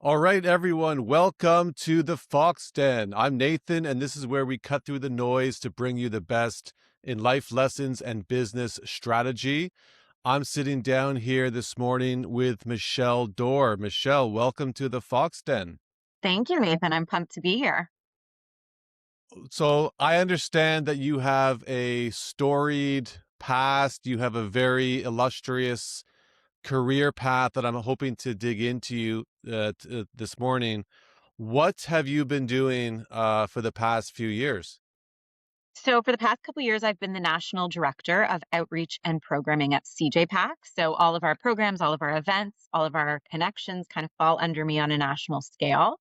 All right, everyone, welcome to the Fox Den. I'm Nathan, and this is where we cut through the noise to bring you the best in life lessons and business strategy. I'm sitting down here this morning with Michelle Dor. Michelle, welcome to the Fox Den. Thank you, Nathan. I'm pumped to be here. So, I understand that you have a storied past, you have a very illustrious career path that I'm hoping to dig into this morning. What have you been doing for the past few years? So, for the past couple years, I've been the national director of outreach and programming at CJPAC. So, all of our programs, all of our events, all of our connections kind of fall under me on a national scale.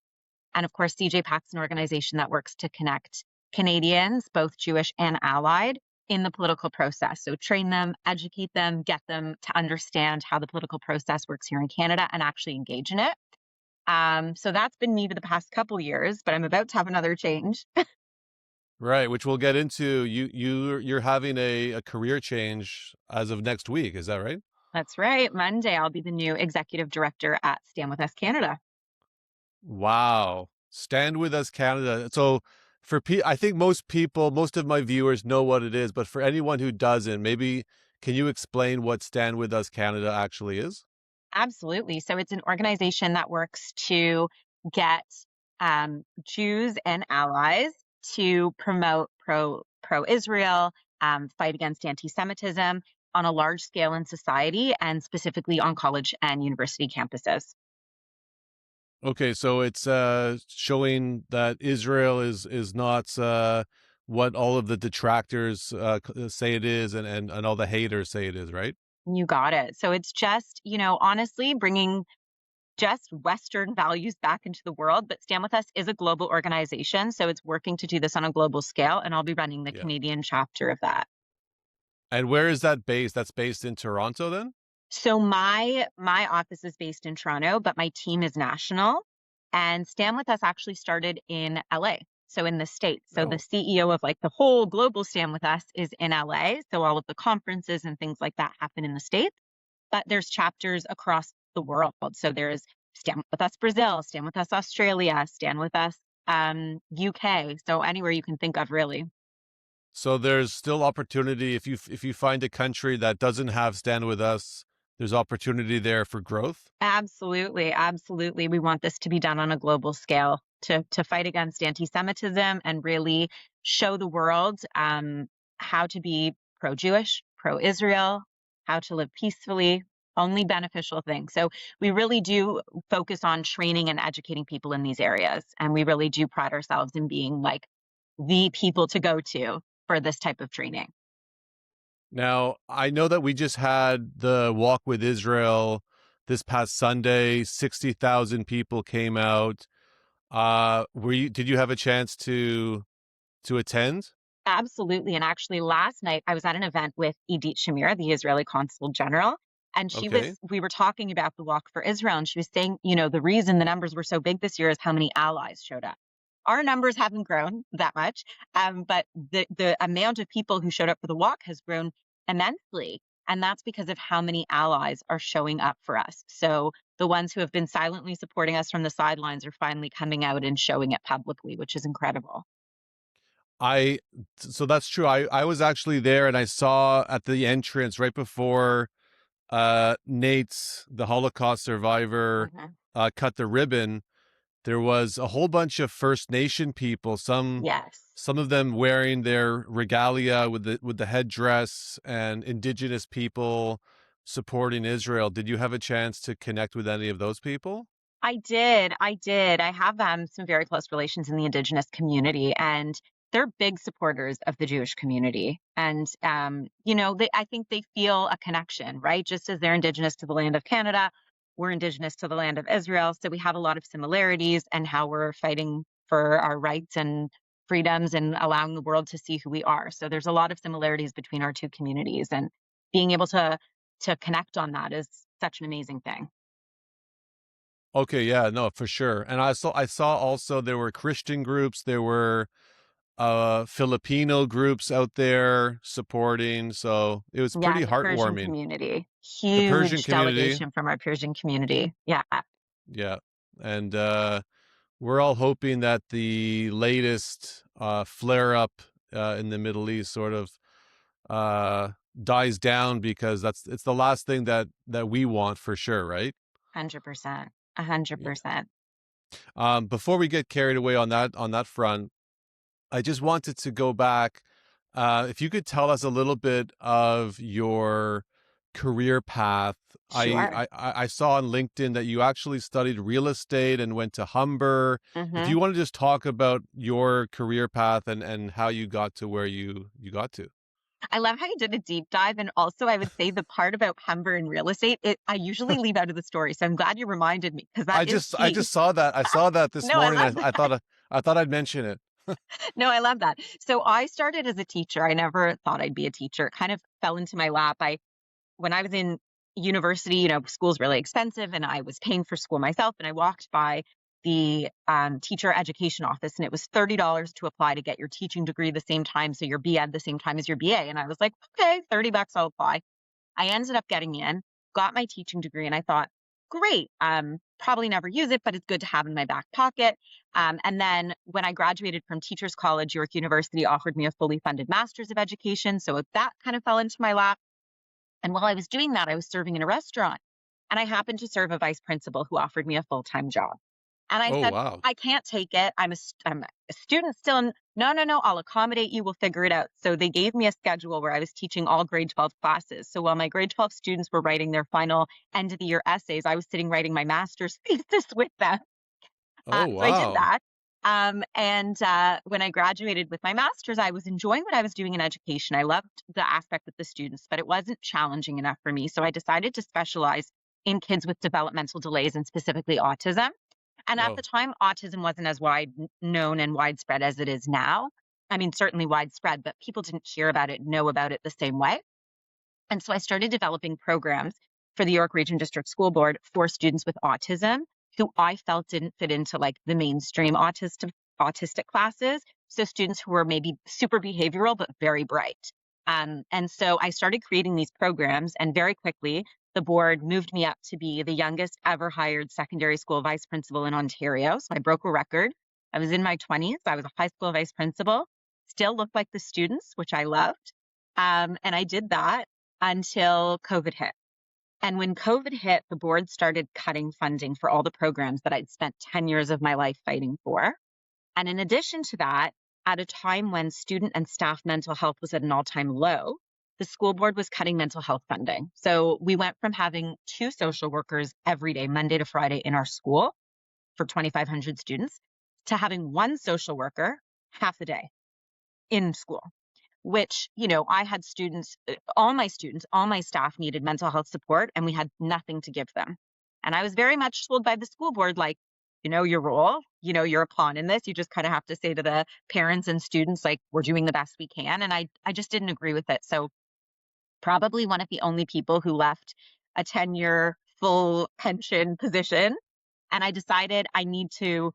And of course, CJPAC is an organization that works to connect Canadians, both Jewish and allied, in the political process. So, train them, educate them, get them to understand how the political process works here in Canada and actually engage in it. So that's been me for the past couple years, but I'm about to have another change. Right, which we'll get into. You're having a career change as of next week, is that right? That's right. Monday, I'll be the new executive director at Stand With Us Canada. Wow. Stand with us, Canada. So I think most people, most of my viewers know what it is, but for anyone who doesn't, maybe can you explain what Stand with Us Canada actually is? Absolutely. So it's an organization that works to get Jews and allies to promote pro Israel, fight against anti-Semitism on a large scale in society, and specifically on college and university campuses. Okay, so it's showing that Israel is not what all of the detractors say it is, and all the haters say it is, right? You got it. So it's just, honestly bringing just Western values back into the world. But Stand With Us is a global organization. So it's working to do this on a global scale. And I'll be running the Yeah. Canadian chapter of that. And where is that based? That's based in Toronto, then? So my office is based in Toronto, but my team is national. And Stand With Us actually started in LA. So in the States. So the Oh, CEO of like the whole global Stand With Us is in LA. So all of the conferences and things like that happen in the States. But there's chapters across the world. So there's Stand With Us Brazil, Stand With Us Australia, Stand With Us UK. So anywhere you can think of, really. so there's still opportunity if you find a country that doesn't have Stand With Us, there's opportunity there for growth. Absolutely, absolutely. We want this to be done on a global scale to fight against anti-Semitism and really show the world how to be pro-Jewish, pro-Israel, how to live peacefully, only beneficial things. So we really do focus on training and educating people in these areas, and we really do pride ourselves in being like the people to go to for this type of training. Now, I know that we just had the Walk with Israel this past Sunday. 60,000 people came out. Did you have a chance to attend? Absolutely. And actually, last night I was at an event with Idit Shamir, the Israeli consul general, and Okay. we were talking about the Walk for Israel. And she was saying, the reason the numbers were so big this year is how many allies showed up. Our numbers haven't grown that much, but the amount of people who showed up for the walk has grown immensely. And that's because of how many allies are showing up for us. So the ones who have been silently supporting us from the sidelines are finally coming out and showing it publicly, which is incredible. I so that's true. I was actually there, and I saw at the entrance right before Nate's, the Holocaust survivor, Mhm. cut the ribbon. There was a whole bunch of First Nation people, Yes. some of them wearing their regalia with the headdress, and Indigenous people supporting Israel. Did you have a chance to connect with any of those people? I did. I did. I have some very close relations in the Indigenous community, and they're big supporters of the Jewish community. And I think they feel a connection, right? Just as they're Indigenous to the land of Canada, we're Indigenous to the land of Israel. So we have a lot of similarities and how we're fighting for our rights and freedoms and allowing the world to see who we are. So there's a lot of similarities between our two communities, and being able to connect on that is such an amazing thing. Okay, yeah, no, for sure. And I saw also there were Christian groups, there were Filipino groups out there supporting, so it was Yeah, pretty and the Persian heartwarming. community. The Persian Huge community, delegation from our Persian community. Yeah. yeah. And we're all hoping that the latest flare up in the Middle East sort of uh, dies down, because it's the last thing that we want for sure, right? 100%. Yeah. 100%. Before we get carried away on that front, I just wanted to go back. If you could tell us a little bit of your career path. Sure. I saw on LinkedIn that you actually studied real estate and went to Humber. If Hmm. you want to just talk about your career path and how you got to where you got to. I love how you did a deep dive. And also, I would say the part about Humber and real estate, I usually leave out of the story. So I'm glad you reminded me because that is I key. just saw that. I saw that this No, I morning. love I thought I'd mention it. No, I love that. So I started as a teacher. I never thought I'd be a teacher. It kind of fell into my lap. When I was in university, school's really expensive and I was paying for school myself. And I walked by the teacher education office and it was $30 to apply to get your teaching degree the same time. So your BEd the same time as your BA. And I was like, okay, $30, I'll apply. I ended up getting in, got my teaching degree, and I thought, great, probably never use it, but it's good to have in my back pocket. And then when I graduated from Teachers College, York University offered me a fully funded Master's of Education. So that kind of fell into my lap. And while I was doing that, I was serving in a restaurant. And I happened to serve a vice principal who offered me a full time job. And I Oh said, wow. I can't take it. I'm a student still. No, no, no, I'll accommodate you. We'll figure it out. So they gave me a schedule where I was teaching all grade 12 classes. So while my grade 12 students were writing their final end of the year essays, I was sitting writing my master's thesis with them. Oh So I did wow. that. And when I graduated with my master's, I was enjoying what I was doing in education. I loved the aspect with the students, but it wasn't challenging enough for me. So I decided to specialize in kids with developmental delays and specifically autism. And at the Oh time, autism wasn't as wide known and widespread as it is now. I mean, certainly widespread, but people didn't hear about it, know about it the same way. And so I started developing programs for the York Region District School Board for students with autism who I felt didn't fit into like the mainstream autistic classes. So students who were maybe super behavioral but very bright. And so I started creating these programs, and very quickly the board moved me up to be the youngest ever hired secondary school vice principal in Ontario. So I broke a record. I was in my 20s. I was a high school vice principal, still looked like the students, which I loved. And I did that until COVID hit. And when COVID hit, the board started cutting funding for all the programs that I'd spent 10 years of my life fighting for. And in addition to that, at a time when student and staff mental health was at an all time low, the school board was cutting mental health funding. So we went from having two social workers every day, Monday to Friday, in our school for 2,500 students, to having one social worker half a day in school, which, I had students, all my staff needed mental health support, and we had nothing to give them. And I was very much told by the school board, like, your role, you're a pawn in this. You just kind of have to say to the parents and students, like, we're doing the best we can. And I just didn't agree with it. So probably one of the only people who left a 10-year full pension position. And I decided I need to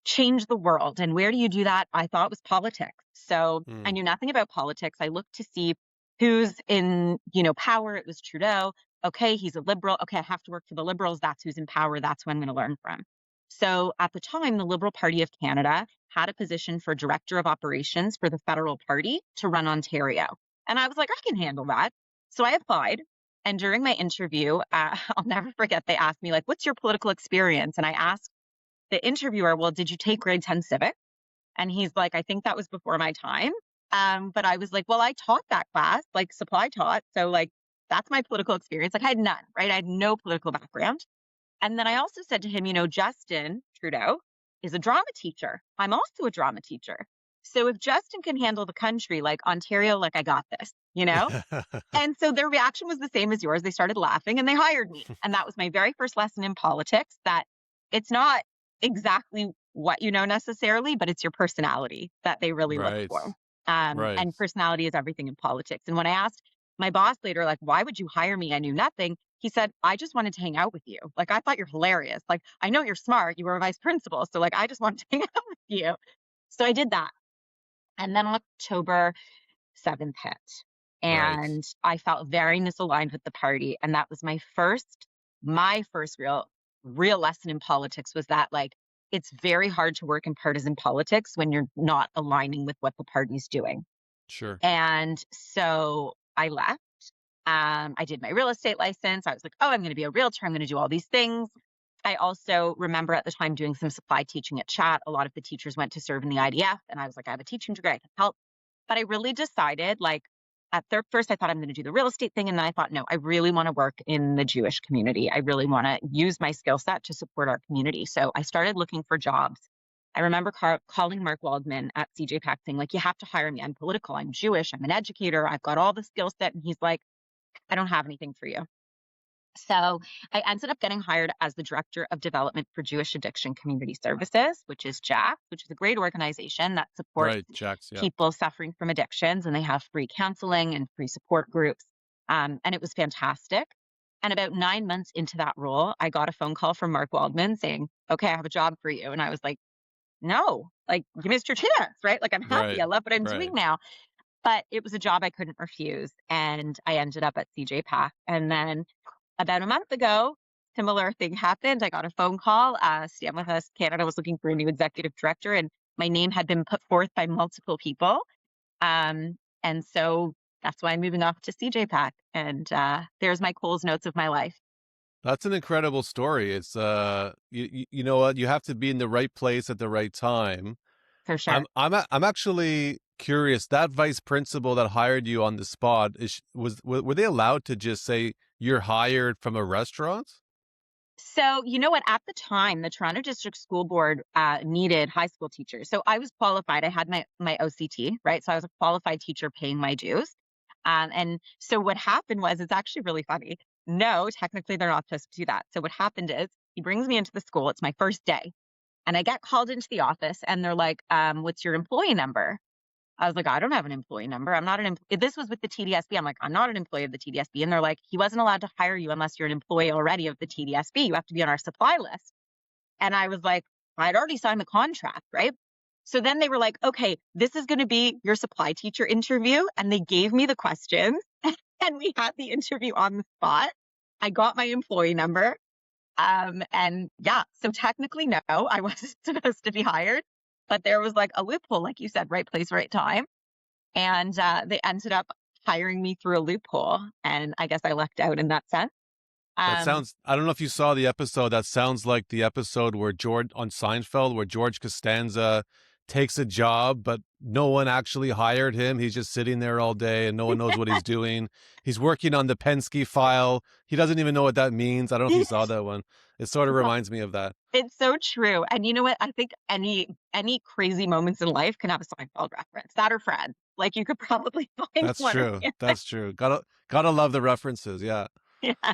change the world. And where do you do that? I thought it was politics. So I mm, knew nothing about politics. I looked to see who's in, power. It was Trudeau. Okay, he's a liberal. Okay, I have to work for the liberals. That's who's in power. That's who I'm going to learn from. So at the time, the Liberal Party of Canada had a position for director of operations for the federal party to run Ontario. And I was like, I can handle that. So I applied. And during my interview, I'll never forget, they asked me, like, what's your political experience? And I asked the interviewer, well, did you take grade 10 civics? And he's like, I think that was before my time. But I was like, well, I taught that class, like supply taught. So like, that's my political experience. Like I had none, right? I had no political background. And then I also said to him, Justin Trudeau is a drama teacher. I'm also a drama teacher. So if Justin can handle the country, like Ontario, like I got this. mm. And so their reaction was the same as yours. They started laughing and they hired me. And that was my very first lesson in politics, that it's not exactly what you know necessarily, but it's your personality that they really look Right. for. Right. And personality is everything in politics. And when I asked my boss later, like, why would you hire me? I knew nothing. He said, I just wanted to hang out with you. Like, I thought you're hilarious. Like, I know you're smart. You were a vice principal. So, like, I just wanted to hang out with you. So I did that. And then October 7th hit. Right. And I felt very misaligned with the party. And that was my first real real lesson in politics was that, like, it's very hard to work in partisan politics when you're not aligning with what the party's doing. Sure. And so I left. I did my real estate license. I was like, oh, I'm going to be a realtor. I'm going to do all these things. I also remember at the time doing some supply teaching at Chat. A lot of the teachers went to serve in the IDF, and I was like, I have a teaching degree, I can help. But I really decided, like, first, I thought I'm going to do the real estate thing. And then I thought, no, I really want to work in the Jewish community. I really want to use my skill set to support our community. So I started looking for jobs. I remember calling Mark Waldman at CJ Pack saying, like, you have to hire me. I'm political. I'm Jewish. I'm an educator. I've got all the skill set. And he's like, I don't have anything for you. So I ended up getting hired as the Director of Development for Jewish Addiction Community Services, which is JAC, which is a great organization that supports Right. Jax. Yeah. people suffering from addictions, and they have free counseling and free support groups. And it was fantastic. And about 9 months into that role, I got a phone call from Mark Waldman saying, okay, I have a job for you. And I was like, no, like, you missed your chance, right? Like, I'm happy. Right. I love what I'm doing Right. now. But it was a job I couldn't refuse. And I ended up at CJ Pack. And then about a month ago, similar thing happened. I got a phone call. Stand With Us Canada was looking for a new executive director, and my name had been put forth by multiple people. And so that's why I'm moving off to CJ Pack. And there's my Coles notes of my life, That's an incredible story. It's you know what? You have to be in the right place at the right time. for sure. I'm actually curious. That vice principal that hired you on the spot were they allowed to just say you're hired from a restaurant? So, you know what? At the time, the Toronto District School Board needed high school teachers. So I was qualified. I had my OCT, right? So I was a qualified teacher paying my dues. And so what happened was, it's actually really funny. No, technically they're not supposed to do that. So what happened is, he brings me into the school. It's my first day, and I get called into the office, and they're like, "What's your employee number?" I was like, I don't have an employee number. I'm not an employee. This was with the TDSB. I'm like, I'm not an employee of the TDSB. And they're like, he wasn't allowed to hire you unless you're an employee already of the TDSB. You have to be on our supply list. And I was like, I'd already signed the contract, right? So then they were like, okay, this is going to be your supply teacher interview. And they gave me the questions, and we had the interview on the spot. I got my employee number. And yeah, so technically, no, I wasn't supposed to be hired, but there was like a loophole, like you said, right place, right time. And they ended up hiring me through a loophole. And I guess I lucked out in that sense. That Um, sounds, I don't know if you saw the episode. That sounds like the episode where on Seinfeld, where George Costanza takes a job, but no one actually hired him. He's just sitting there all day and no one knows what he's doing. He's working on the Penske file. He doesn't even know what that means. I don't know if you saw that one. It sort of well, reminds me of that. it's so true. And you know what? I think any crazy moments in life can have a Seinfeld reference. That or Friends. Like, you could probably find That's one or true. the That's true. Gotta love the references. Yeah. other. Yeah.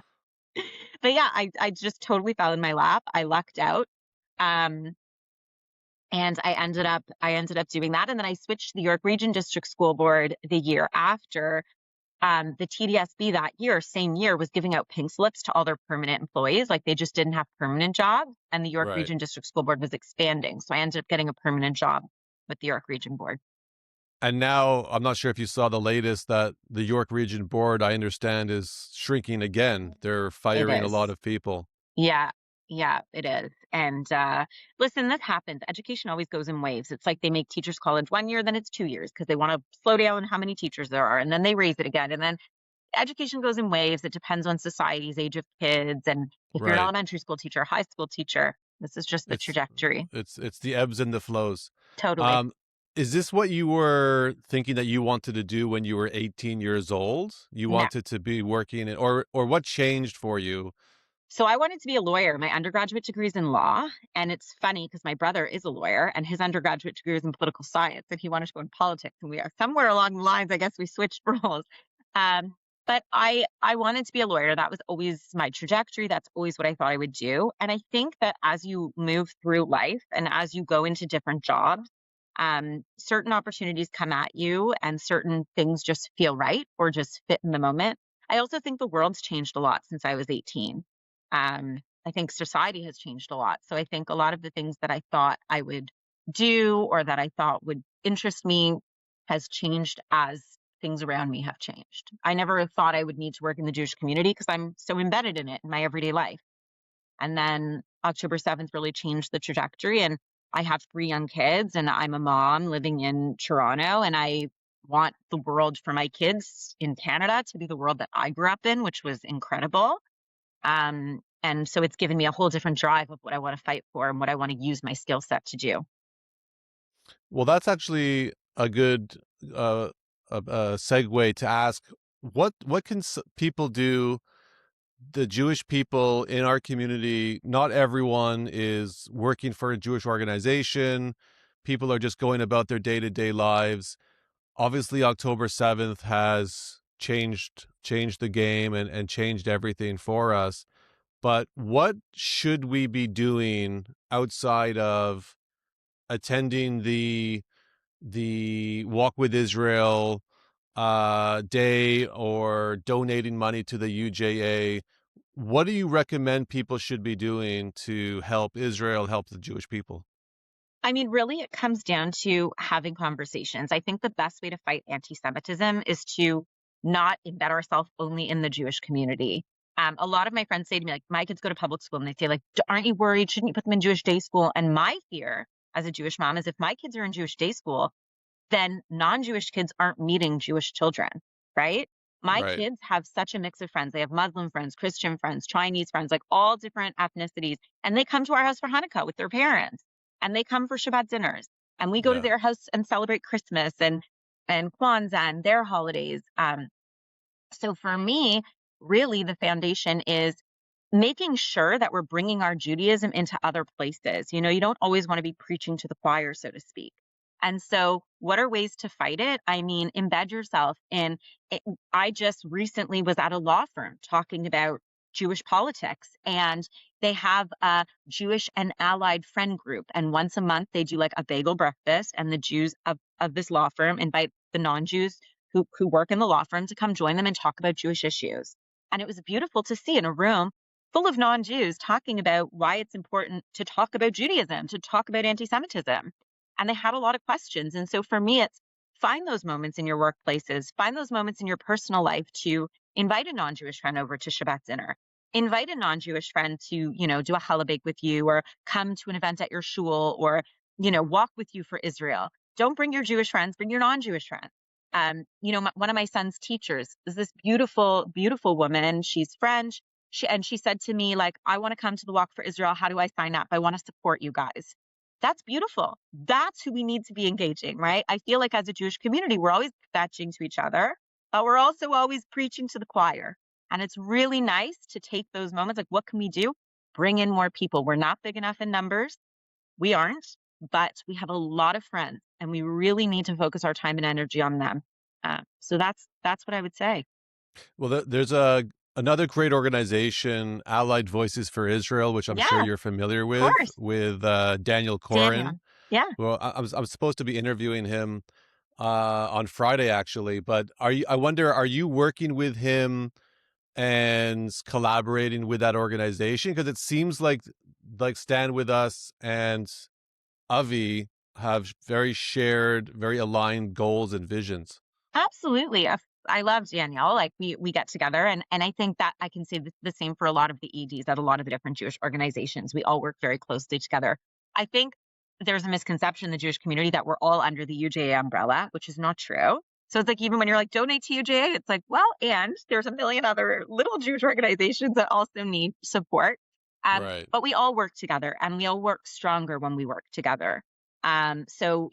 But yeah, I just totally fell in my lap. I lucked out. Um, and I ended up doing that. And then I switched to the York Region District School Board the year after. The TDSB that year, same year, was giving out pink slips to all their permanent employees. Like, they just didn't have permanent jobs, and the York Right. Region District School Board was expanding. So I ended up getting a permanent job with the York Region Board. And now I'm not sure if you saw the latest that the York Region Board, I understand, is shrinking again. They're It firing a lot is. of people. Yeah. Yeah, it is. And listen, this happens. Education always goes in waves. It's like they make teachers college 1 year, then it's 2 years because they want to slow down how many teachers there are. And then they raise it again. And then education goes in waves. It depends on society's age of kids. And if you're an Right. elementary school teacher, high school teacher, this is just the It's trajectory. it's the ebbs and the flows. Totally. Um, is this what you were thinking that you wanted to do when you were 18 years old? You No. wanted to be working or what changed for you? So I wanted to be a lawyer. My undergraduate degree is in law. And it's funny because my brother is a lawyer, and his undergraduate degree is in political science, and he wanted to go in politics. And we are somewhere along the lines, I guess we switched roles. Um, but I wanted to be a lawyer. That was always my trajectory. That's always what I thought I would do. And I think that as you move through life and as you go into different jobs, certain opportunities come at you, and certain things just feel right or just fit in the moment. I also think the world's changed a lot since I was 18. I think society has changed a lot. So I think a lot of the things that I thought I would do or that I thought would interest me has changed as things around me have changed. I never thought I would need to work in the Jewish community because I'm so embedded in it in my everyday life. And then October 7th really changed the trajectory. And I have 3 young kids, and I'm a mom living in Toronto, and I want the world for my kids in Canada to be the world that I grew up in, which was incredible. And so it's given me a whole different drive of what I want to fight for and what I want to use my skill set to do. Well, that's actually a good uh, segue to ask what can people do? The Jewish people in our community, not everyone is working for a Jewish organization. People are just going about their day to day lives. Obviously, October 7th has changed the game and changed everything for us. But what should we be doing outside of attending the Walk with Israel day or donating money to the UJA? What do you recommend people should be doing to help Israel, help the Jewish people? I mean, really, it comes down to having conversations. I think the best way to fight anti Semitism is to not embed ourselves only in the Jewish community. A lot of my friends say to me, like, my kids go to public school, and they say, like, aren't you worried? Shouldn't you put them in Jewish day school? And my fear as a Jewish mom is if my kids are in Jewish day school, then non-Jewish kids aren't meeting Jewish children, right? My Right. kids have such a mix of friends. They have Muslim friends, Christian friends, Chinese friends, like all different ethnicities. And they come to our house for Hanukkah with their parents. And they come for Shabbat dinners. And we go to Yeah. their house and celebrate Christmas and Kwanzaa and their holidays. So for me, really the foundation is making sure that we're bringing our Judaism into other places. You don't always want to be preaching to the choir, so to speak. And so, what are ways to fight it? I mean, embed yourself in it. I just recently was at a law firm talking about Jewish politics, and they have a Jewish and allied friend group. And once a month, they do like a bagel breakfast, and the Jews of this law firm invite the non Jews who work in the law firm to come join them and talk about Jewish issues. And it was beautiful to see in a room full of non-Jews talking about why it's important to talk about Judaism, to talk about anti-Semitism. And they had a lot of questions. And so for me, it's find those moments in your workplaces, find those moments in your personal life to invite a non-Jewish friend over to Shabbat dinner. Invite a non-Jewish friend to, do a challah bake with you or come to an event at your shul or, walk with you for Israel. Don't bring your Jewish friends, bring your non-Jewish friends. One of my son's teachers is this beautiful, beautiful woman. She's French. She said to me, like, I want to come to the Walk for Israel. How do I sign up? I want to support you guys. That's beautiful. That's who we need to be engaging, right? I feel like as a Jewish community, we're always fetching to each other, but we're also always preaching to the choir. And it's really nice to take those moments. Like, what can we do? Bring in more people. We're not big enough in numbers. We aren't, but we have a lot of friends, and we really need to focus our time and energy on them. So that's what I would say. Well, there's another great organization, Allied Voices for Israel, which I'm Yeah, sure of you're familiar course. with Daniel Daniel. Corin. Yeah. Well, I was supposed to be interviewing him on Friday, actually. But I wonder, are you working with him and collaborating with that organization? Because it seems like Stand With Us and Avi have very shared, very aligned goals and visions. Absolutely. I love Danielle. Like we get together, and I think that I can say the same for a lot of the EDs at a lot of the different Jewish organizations. We all work very closely together. I think there's a misconception in the Jewish community that we're all under the UJA umbrella, which is not true. So it's like even when you're like donate to UJA, it's like, well, and there's a million other little Jewish organizations that also need support. Right. But we all work together, and we all work stronger when we work together. So,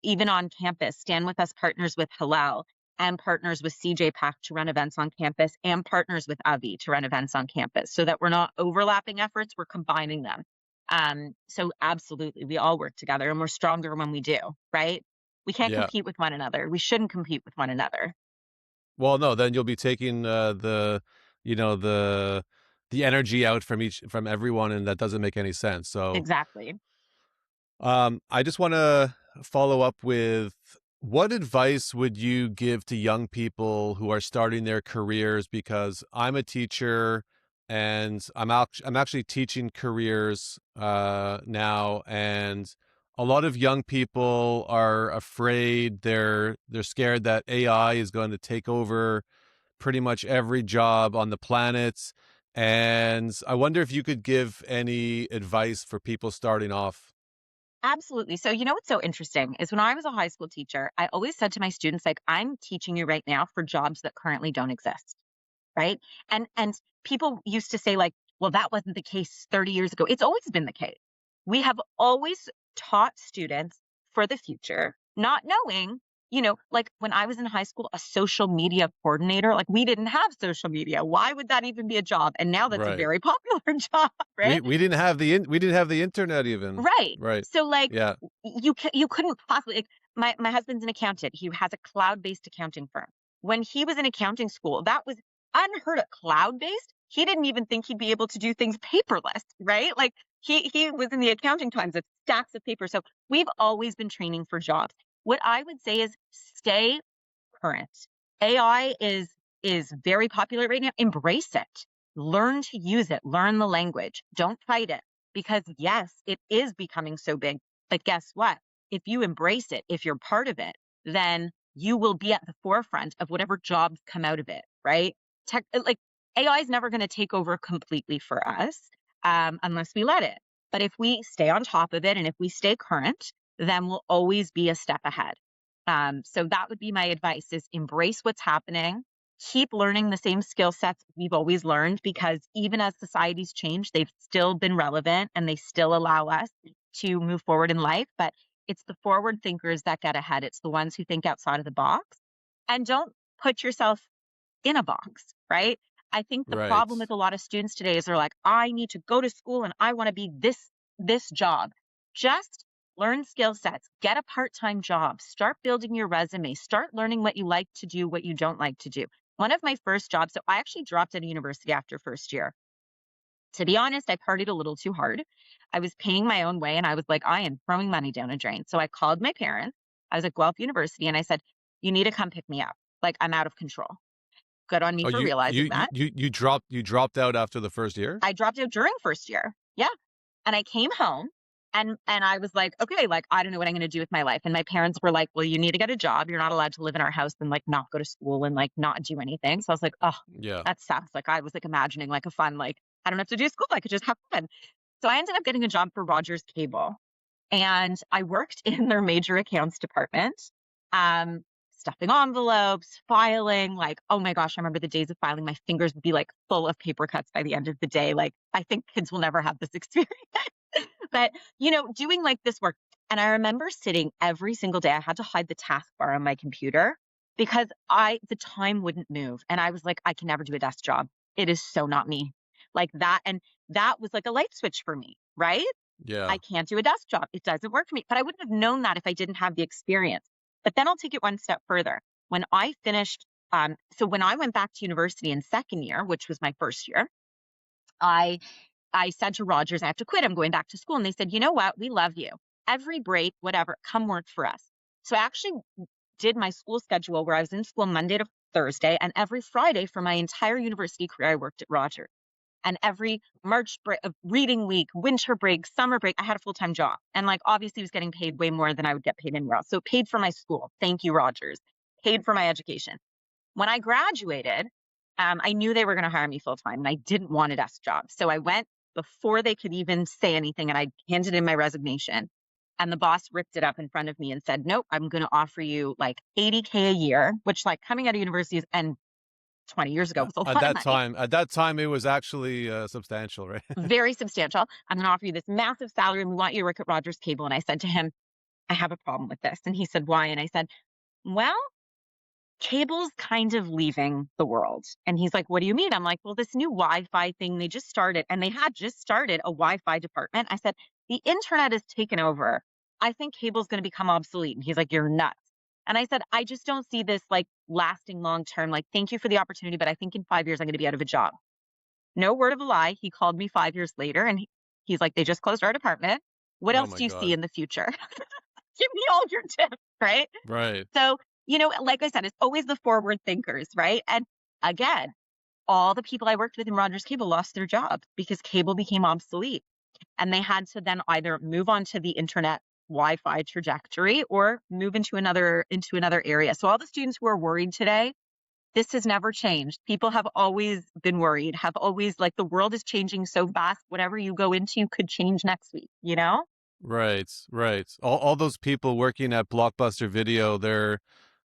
even on campus, Stand With Us partners with Hillel and partners with CJ Pack to run events on campus and partners with Avi to run events on campus so that we're not overlapping efforts, we're combining them. So absolutely, we all work together and we're stronger when we do, right? We can't Yeah. compete with one another. We shouldn't compete with one another. Well, no, then you'll be taking you know, the energy out from everyone, and that doesn't make any sense. So, Exactly. I just want to follow up with what advice would you give to young people who are starting their careers? Because I'm a teacher and I'm actually teaching careers now, and a lot of young people are afraid. They're scared that AI is going to take over pretty much every job on the planet, And I wonder if you could give any advice for people starting off. Absolutely. So, what's so interesting is when I was a high school teacher, I always said to my students, like, I'm teaching you right now for jobs that currently don't exist. Right. And people used to say, like, well, that wasn't the case 30 years ago. It's always been the case. We have always taught students for the future, not knowing, like when I was in high school, a social media coordinator, like we didn't have social media. Why would that even be a job? And now that's a Right. very popular job, right? We didn't have we didn't have the internet even. Right. Right. So, like, Yeah. you couldn't possibly, like, my husband's an accountant. He has a cloud-based accounting firm. When he was in accounting school, that was unheard of. Cloud-based? He didn't even think he'd be able to do things paperless, right? Like, he was in the accounting times with stacks of paper. So we've always been training for jobs. What I would say is stay current. AI is very popular right now. Embrace it. Learn to use it. Learn the language. Don't fight it because yes, it is becoming so big. But guess what? If you embrace it, if you're part of it, then you will be at the forefront of whatever jobs come out of it, right? Like AI is never going to take over completely for us unless we let it. But if we stay on top of it and if we stay current, then we'll always be a step ahead. So that would be my advice is embrace what's happening, keep learning the same skill sets we've always learned, because even as societies change, they've still been relevant and they still allow us to move forward in life. But it's the forward thinkers that get ahead. It's the ones who think outside of the box and don't put yourself in a box, right? I think the Right. problem with a lot of students today is they're like, I need to go to school and I want to be this job. Just learn skill sets, get a part-time job, start building your resume, start learning what you like to do, what you don't like to do. One of my first jobs, so I actually dropped out of university after first year. To be honest, I partied a little too hard. I was paying my own way and I was like, I am throwing money down a drain. So I called my parents. I was at Guelph University and I said, you need to come pick me up. Like I'm out of control. Good on me Oh, for realizing that. you dropped out after the first year? I dropped out during first year. Yeah. And I came home and I was like, okay, like I don't know what I'm going to do with my life. And my parents were like, well, you need to get a job. You're not allowed to live in our house and like not go to school and like not do anything. So I was like, oh, Yeah. that sucks. Like I was like imagining like a fun, like I don't have to do school. I could just have fun. So I ended up getting a job for Rogers Cable. And I worked in their major accounts department, um, stuffing envelopes, filing. Like, oh my gosh, I remember the days of filing. My fingers would be like full of paper cuts by the end of the day. Like, I think kids will never have this experience. But, doing like this work. And I remember sitting every single day. I had to hide the taskbar on my computer because the time wouldn't move. And I was like, I can never do a desk job. It is so not me. Like that. And that was like a light switch for me, right? Yeah. I can't do a desk job. It doesn't work for me. But I wouldn't have known that if I didn't have the experience. But then I'll take it one step further. When I finished, so when I went back to university in second year, which was my first year, I I said to Rogers, I have to quit. I'm going back to school. And they said, you know what? We love you. Every break, whatever, come work for us. So I actually did my school schedule where I was in school Monday to Thursday, and every Friday for my entire university career, I worked at Rogers. And every March break, reading week, winter break, summer break, I had a full-time job. And like obviously was getting paid way more than I would get paid anywhere else. So paid for my school. Thank you, Rogers. Paid for my education. When I graduated, I knew they were going to hire me full-time and I didn't want a desk job. So I went before they could even say anything and I handed in my resignation. And the boss ripped it up in front of me and said, nope, I'm going to offer you like 80K a year, which like coming out of university and 20 years ago was a lot of money. At that time, it was actually substantial, right? Very substantial. I'm going to offer you this massive salary and we want you to work at Rogers Cable. And I said to him, I have a problem with this. And he said, why? And I said, well, cable's kind of leaving the world. And he's like, what do you mean? I'm like, well, this new Wi-Fi thing, they just started and they had just started a Wi-Fi department. I said, the internet is taken over. I think cable's going to become obsolete. And he's like, you're nuts. And I said, I just don't see this like lasting long term. Like, thank you for the opportunity, but I think in 5 years, I'm going to be out of a job. No word of a lie. He called me 5 years later and he's like, they just closed our department. What Oh else my do you see God. in the future? Give me all your tips, right? Right. So, like I said, it's always the forward thinkers, right? And again, all the people I worked with in Rogers Cable lost their jobs because cable became obsolete. And they had to then either move on to the internet Wi-Fi trajectory or move into another area. So all the students who are worried today, This has never changed. People have always been worried, have always like the world is changing so fast. Whatever you go into could change next week, you know? Right, right. All those people working at Blockbuster Video, they're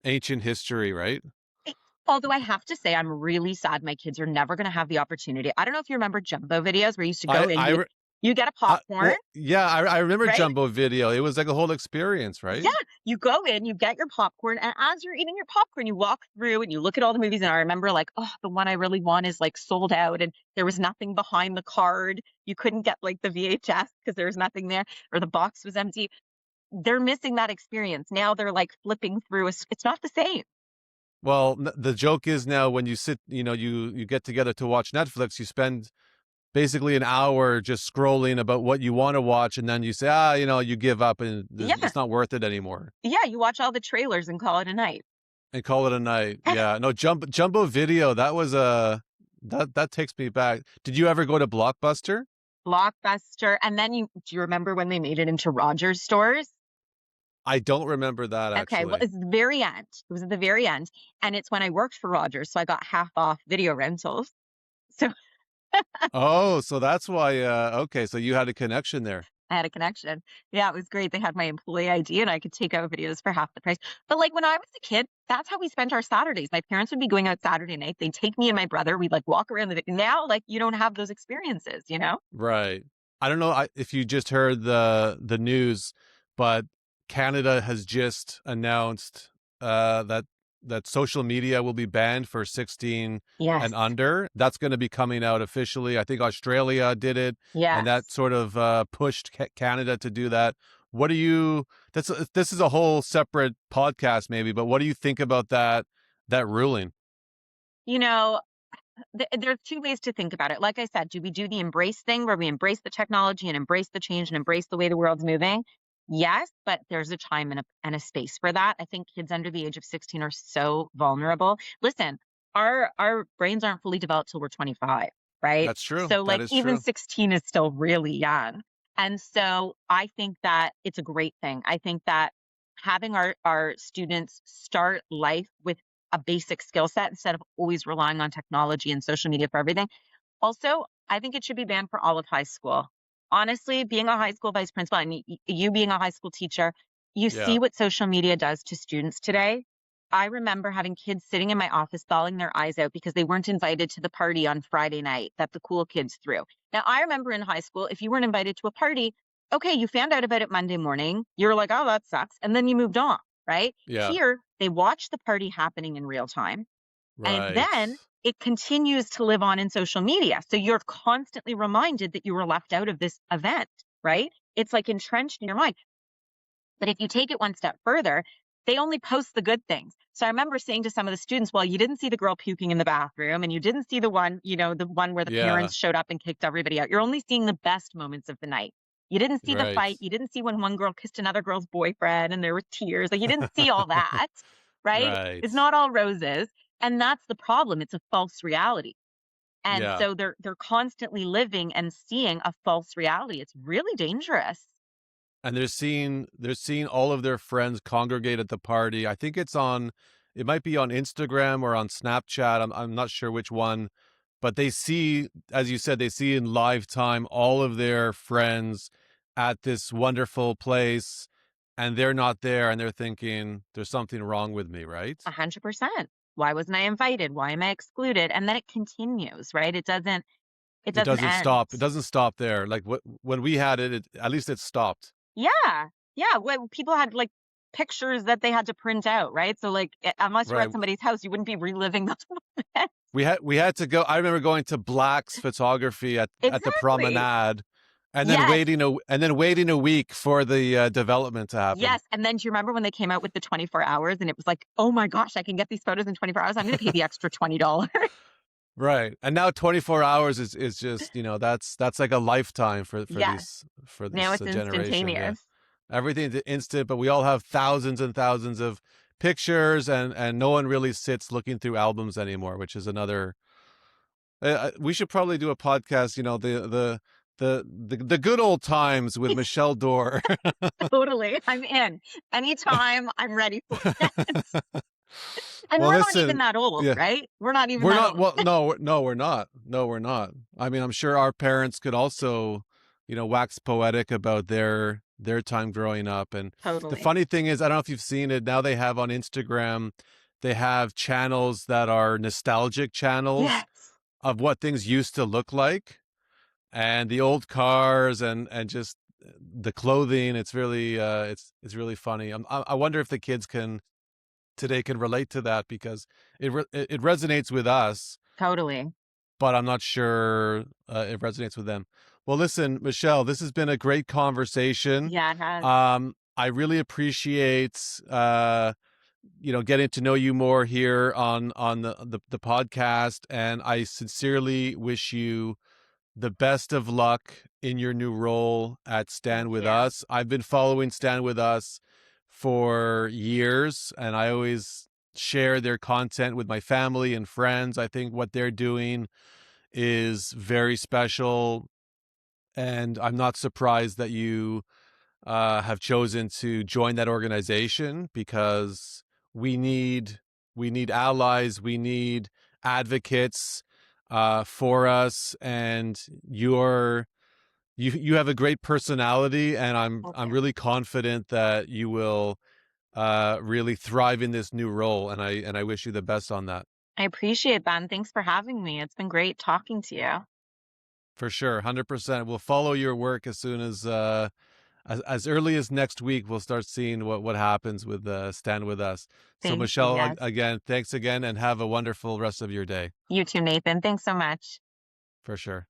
ancient history, right? Eh, Although I have to say, I'm really sad my kids are never going to have the opportunity. I don't know if you remember Jumbo videos where you used to go I in, I re- you get a popcorn, well, yeah, I remember right? Jumbo Video. It was like a whole experience, Yeah, right? you go in, you get your popcorn, and as you're eating your popcorn, you walk through and you look at all the movies. And I remember, like, oh, the one I really want is like sold out, and there was nothing behind the card. You couldn't get like the VHS because there was nothing there, or the box was empty. They're missing that experience. Now they're like flipping through. It's not the same. Well, the joke is now when you sit, you get together to watch Netflix, you spend basically an hour just scrolling about what you want to watch, and then you say, you give up, and Yeah, it's not worth it anymore, yeah. You watch all the trailers and call it a night. and call it a night. Yeah, no, Jumbo Video. That was a that takes me back. Did you ever go to Blockbuster? Blockbuster, and then do you remember when they made it into Rogers stores? I don't remember that Okay, well, actually. it's the very end. It was at the very end, and it's when I worked for Rogers, so I got half off video rentals. So Oh, so that's why. Okay, so you had a connection there. I had a connection. Yeah, it was great. They had my employee ID and I could take out videos for half the price. But like when I was a kid, that's how we spent our Saturdays. My parents would be going out Saturday night. They'd take me and my brother. We'd like walk around now, like you don't have those experiences, you know? Right. I don't know if you just heard the news, but Canada has just announced that social media will be banned for 16 Yes. and under. That's going to be coming out officially. I think Australia did it, and that Yes. sort of pushed Canada to do that. What do you? This is a whole separate podcast, maybe. But what do you think about that ruling? You know, there's two ways to think about it. Like I said, do we do the embrace thing where we embrace the technology and embrace the change and embrace the way the world's moving? Yes, but there's a time and a space for that. I think kids under the age of 16 are so vulnerable. Listen, our brains aren't fully developed till we're 25, right? That's true. So That like is even true. 16 is still really young. And so I think that it's a great thing. I think that having our students start life with a basic skill set instead of always relying on technology and social media for everything. Also, I think it should be banned for all of high school. Honestly, being a high school vice principal and you being a high school teacher, you see Yeah. what social media does to students today. I remember having kids sitting in my office bawling their eyes out because they weren't invited to the party on Friday night that the cool kids threw. Now, I remember in high school, if you weren't invited to a party, okay, you found out about it Monday morning. You're like, oh, that sucks. And then you moved on, right? Yeah. Here, they watch the party happening in real time. And Right. then it continues to live on in social media. So you're constantly reminded that you were left out of this event, right? It's like entrenched in your mind. But if you take it one step further, they only post the good things. So I remember saying to some of the students, well, you didn't see the girl puking in the bathroom and you didn't see the one, the one where the Yeah. parents showed up and kicked everybody out. You're only seeing the best moments of the night. You didn't see the Right. fight. You didn't see when one girl kissed another girl's boyfriend and there were tears. Like you didn't see all that, right? Right. It's not all roses. And that's the problem. It's a false reality. And Yeah. so they're constantly living and seeing a false reality. It's really dangerous. And they're seeing all of their friends congregate at the party. I think it might be on Instagram or on Snapchat. I'm not sure which one, but they see, as you said, they see in live time all of their friends at this wonderful place, and they're not there, and they're thinking there's something wrong with me, right? 100%. Why wasn't I invited? Why am I excluded? And then it continues, right? It It doesn't doesn't end. stop. It doesn't stop there. Like when we had it, at least it stopped. Yeah. Yeah. When people had like pictures that they had to print out, right? So like unless you're Right. at somebody's house, you wouldn't be reliving those moments. We had to go. I remember going to Black's Photography at the Exactly. promenade, Yes. and then waiting a week for the development to happen. Yes. And then do you remember when they came out with the 24 hours and it was like, oh my gosh, I can get these photos in 24 hours. I'm going to pay the extra $20. Right. And now 24 hours is just, that's like a lifetime Yes. for Now this it's generation. Yeah. instantaneous. Everything's instant, but we all have thousands and thousands of pictures, and no one really sits looking through albums anymore, which is another. We should probably do a podcast. The good old times with Michelle Dor. Totally. I'm in. Anytime I'm ready for it. And Well, we're not even listen, that old, yeah, right? We're not even we're that not. old. Well, no, no, we're not. No, we're not. I mean, I'm sure our parents could also, wax poetic about their time growing up. And the Totally. funny thing is, I don't know if you've seen it. Now they have on Instagram, they have channels that are nostalgic channels Yes. of what things used to look like, and the old cars and just the clothing. It's really it's really funny. I wonder if the kids can today can relate to that, because it resonates with us, Totally. but I'm not sure it resonates with them. Well, listen, Michelle, this has been a great conversation. Yeah, it has. I really appreciate getting to know you more here on the podcast, and I sincerely wish you the best of luck in your new role at Thank Stand With you. Us. I've been following Stand With Us for years, and I always share their content with my family and friends. I think what they're doing is very special, and I'm not surprised that you have chosen to join that organization, because we need we need allies, we need advocates for us, and you have a great personality, and Thank I'm you. really confident that you will really thrive in this new role, and I wish you the best on that. I appreciate that. And thanks for having me. It's been great talking to you. For sure, 100%. We'll follow your work as soon as early as next week. We'll start seeing what happens with Stand With Us. So Thank you. Michelle, Yes. again, thanks again, and have a wonderful rest of your day. You too, Nathan. Thanks so much. For sure.